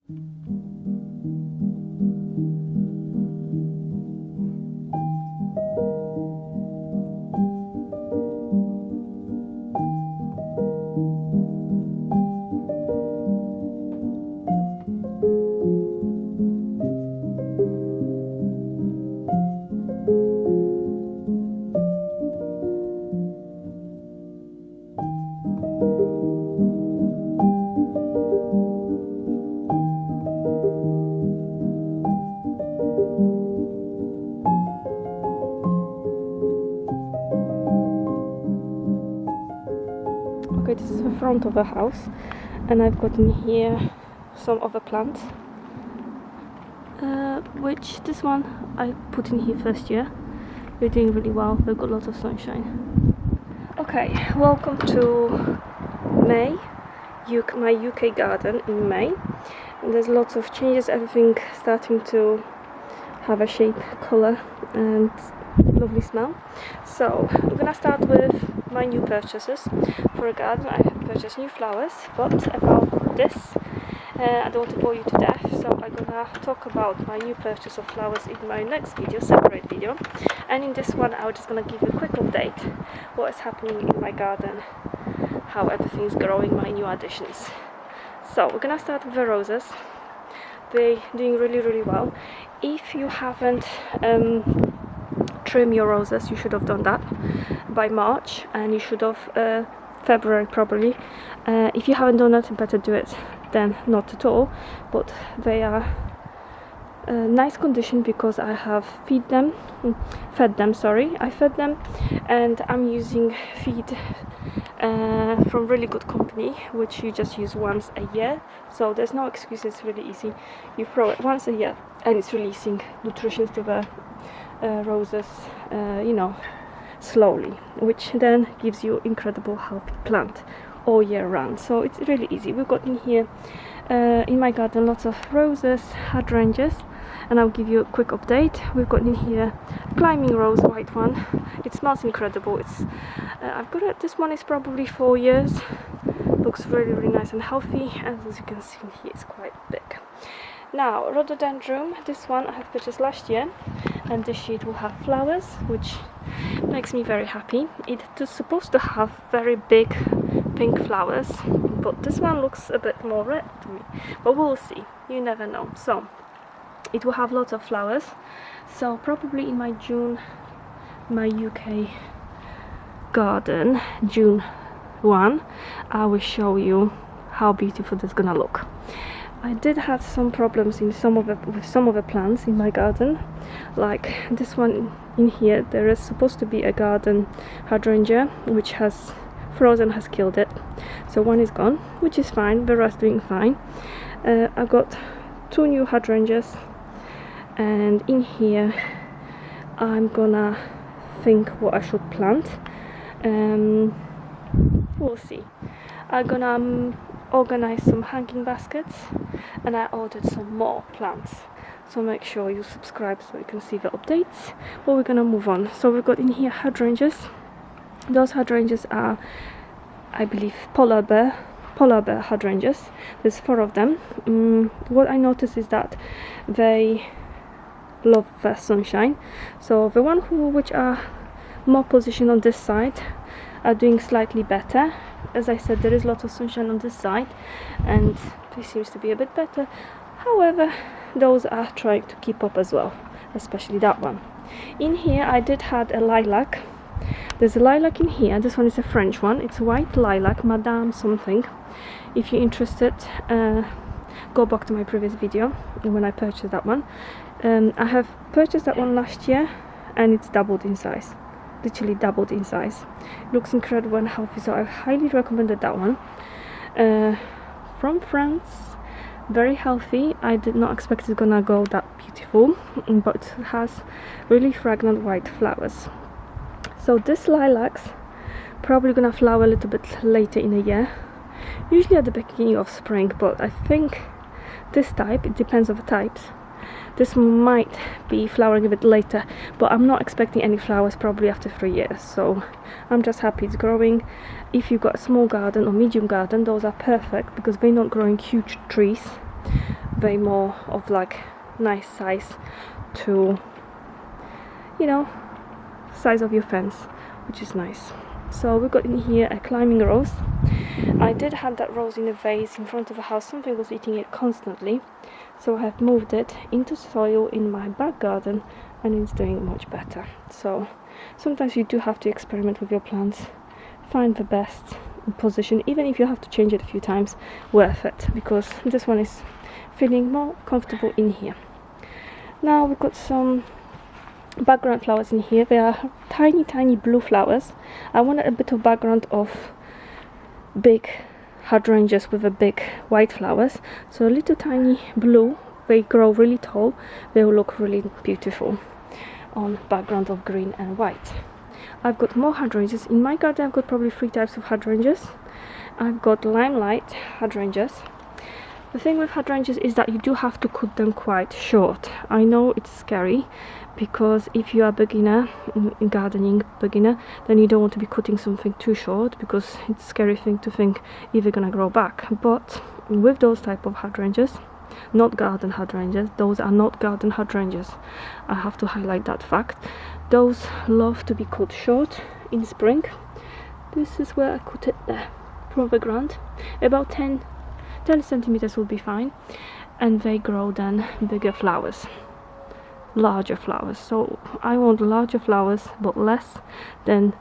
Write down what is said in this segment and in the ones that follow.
Okay, this is the front of the house, and I've got in here some other plants, which this one I put in here first year. They're doing really well, they've got lots of sunshine. Okay, welcome to May, my UK garden in May. And there's lots of changes, everything starting to have a shape, colour and lovely smell. So I'm gonna start with my new purchases for a garden. I have purchased new flowers, but about this I don't want to bore you to death, so I'm gonna talk about my new purchase of flowers in my next video, separate video. And in this one I'm just gonna give you a quick update what is happening in my garden, how everything is growing, my new additions. So we're gonna start with the roses. They're doing really well. If you haven't trimmed your roses, you should have done that by March, and you should have February probably. If you haven't done it, better do it then not at all, but they are nice condition because I have fed them, and I'm using feed from really good company, which you just use once a year, so there's no excuses. It's really easy. You throw it once a year and it's releasing nutrition to the roses, you know, slowly, which then gives you incredible healthy plant all year round. So it's really easy. We've got in here in my garden lots of roses, hydrangeas, and I'll give you a quick update. We've got in here climbing rose, white one. It smells incredible. It's I've got it, this one is probably 4 years. Looks really nice and healthy, and as you can see in here, it's quite big. Now rhododendron, this one I have purchased last year, and this year it will have flowers, which makes me very happy. It is supposed to have very big pink flowers, but this one looks a bit more red to me, but we'll see, you never know. So it will have lots of flowers, so probably in my June, my UK garden, June 1, I will show you how beautiful this is gonna look. I did have some problems in with some of the plants in my garden, like this one in here. There is supposed to be a garden hydrangea which has frozen, has killed it, so one is gone, which is fine. The rest doing fine. I've got 2 new hydrangeas, and in here I'm gonna think what I should plant. We'll see. I'm gonna organize some hanging baskets, and I ordered some more plants, so make sure you subscribe so you can see the updates. But we're gonna move on. So we've got in here hydrangeas. Those hydrangeas are, I believe, polar bear hydrangeas. There's 4 of them. What I noticed is that they love the sunshine, so the one which are more positioned on this side are doing slightly better. As I said, there is lots of sunshine on this side, and this seems to be a bit better. However, those are trying to keep up as well, especially that one. In here I did had a lilac. There's a lilac in here. This one is a French one. It's white lilac, Madame something. If you're interested, go back to my previous video when I purchased that one. I have purchased that one last year, and it's doubled in size, literally doubled in size. It looks incredible and healthy, so I highly recommended that one. From France, very healthy. I did not expect it's gonna go that beautiful, but it has really fragrant white flowers. So this lilacs probably gonna flower a little bit later in the year, usually at the beginning of spring, but I think this type, it depends on the types, this might be flowering a bit later, but I'm not expecting any flowers probably after 3 years, so I'm just happy it's growing. If you've got a small garden or medium garden, those are perfect because they're not growing huge trees. way more of like nice size to, you know, size of your fence, which is nice. So we got in here a climbing rose. I did have that rose in a vase in front of the house. Something was eating it constantly, so I have moved it into soil in my back garden, and it's doing much better. So sometimes you do have to experiment with your plants, find the best position, even if you have to change it a few times. Worth it, because this one is feeling more comfortable in here. Now we've got some background flowers in here. They are tiny blue flowers. I wanted a bit of background of big hydrangeas with a big white flowers, so a little tiny blue. They grow really tall, they will look really beautiful on background of green and white. I've got more hydrangeas in my garden. I've got probably 3 types of hydrangeas. I've got limelight hydrangeas. The thing with hydrangeas is that you do have to cut them quite short. I know it's scary, because if you are beginner, gardening beginner, then you don't want to be cutting something too short, because it's a scary thing to think if they're gonna grow back. But with those type of hydrangeas, not garden hydrangeas, those are not garden hydrangeas, I have to highlight that fact. Those love to be cut short in spring. This is where I cut it there from the ground. About 10 centimeters will be fine, and they grow then bigger flowers, larger flowers. So I want larger flowers but less than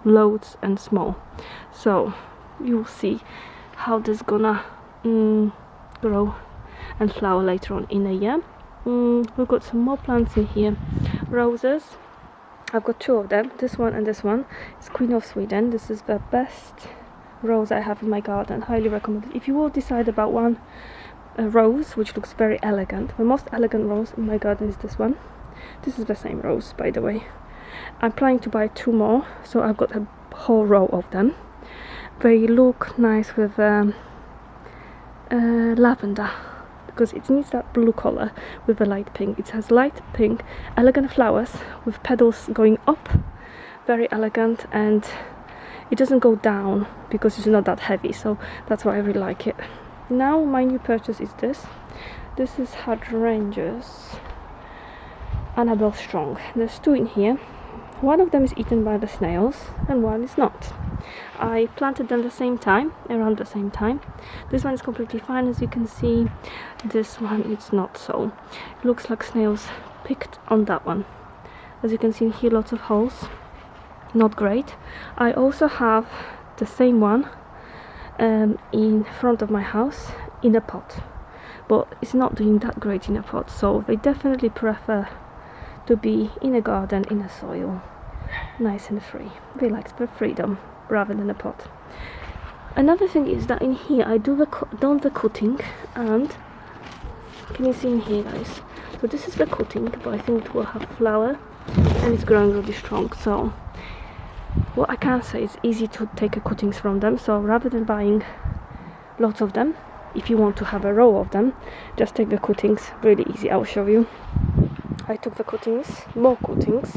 loads and small. So you'll see how this gonna grow and flower later on in a year. We've got some more plants in here. Roses, I've got 2 of them, this one and this one. It's Queen of Sweden. This is the best rose I have in my garden. Highly recommended. If you will decide about one rose which looks very elegant, the most elegant rose in my garden is this one. This is the same rose, by the way. I'm planning to buy 2 more, so I've got a whole row of them. They look nice with lavender, because it needs that blue color with a light pink. It has light pink, elegant flowers with petals going up, very elegant, and it doesn't go down because it's not that heavy, so that's why I really like it. Now my new purchase is this. This is hydrangeas Annabelle Strong. There's 2 in here. One of them is eaten by the snails and one is not. I planted them the same time, around the same time. This one is completely fine, as you can see. This one is not so. It looks like snails picked on that one. As you can see here, lots of holes. Not great. I also have the same one in front of my house in a pot, but it's not doing that great in a pot, so they definitely prefer to be in a garden, in a soil, nice and free. They like the freedom rather than a pot. Another thing is that in here I do the cutting, and can you see in here, guys? So this is the cutting, but I think it will have flower and it's growing really strong. So what I can say is easy to take cuttings from them. So rather than buying lots of them, if you want to have a row of them, just take the cuttings. Really easy. I'll show you. I took the cuttings, more cuttings,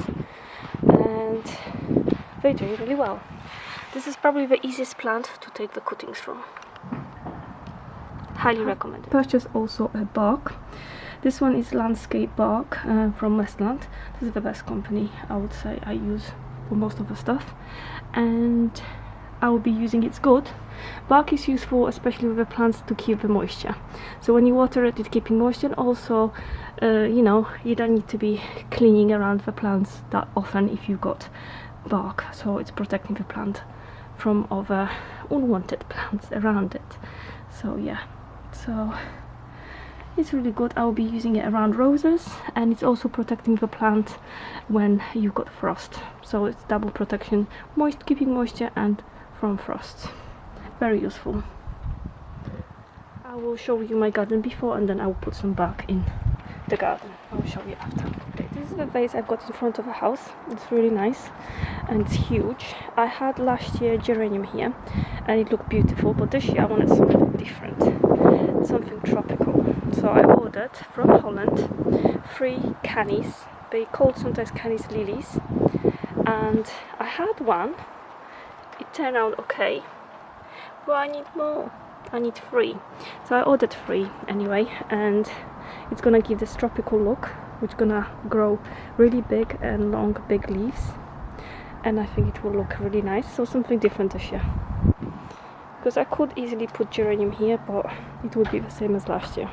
and they're doing really well. This is probably the easiest plant to take the cuttings from. Highly recommended. Purchase also a bark. This one is Landscape Bark from Westland. This is the best company, I would say, I use for most of the stuff, and I will be using it. It's good. Bark is useful especially with the plants to keep the moisture. So when you water it, it's keeping moisture, and also you know, you don't need to be cleaning around the plants that often if you've got bark, so it's protecting the plant from other unwanted plants around it. So yeah, so it's really good. I will be using it around roses, and it's also protecting the plant when you've got frost. So it's double protection, keeping moisture and from frost. Very useful. I will show you my garden before, and then I will put some bark in the garden. I will show you after. Okay, this is the vase I've got in front of the house. It's really nice and it's huge. I had last year geranium here and it looked beautiful, but this year I wanted something different, something tropical. So I ordered from Holland 3 canis. They called sometimes canis lilies, and I had one. It turned out okay, but I need more. I need 3, so I ordered 3 anyway, and it's gonna give this tropical look, which is gonna grow really big and long, big leaves, and I think it will look really nice. So something different this year, because I could easily put geranium here, but it would be the same as last year.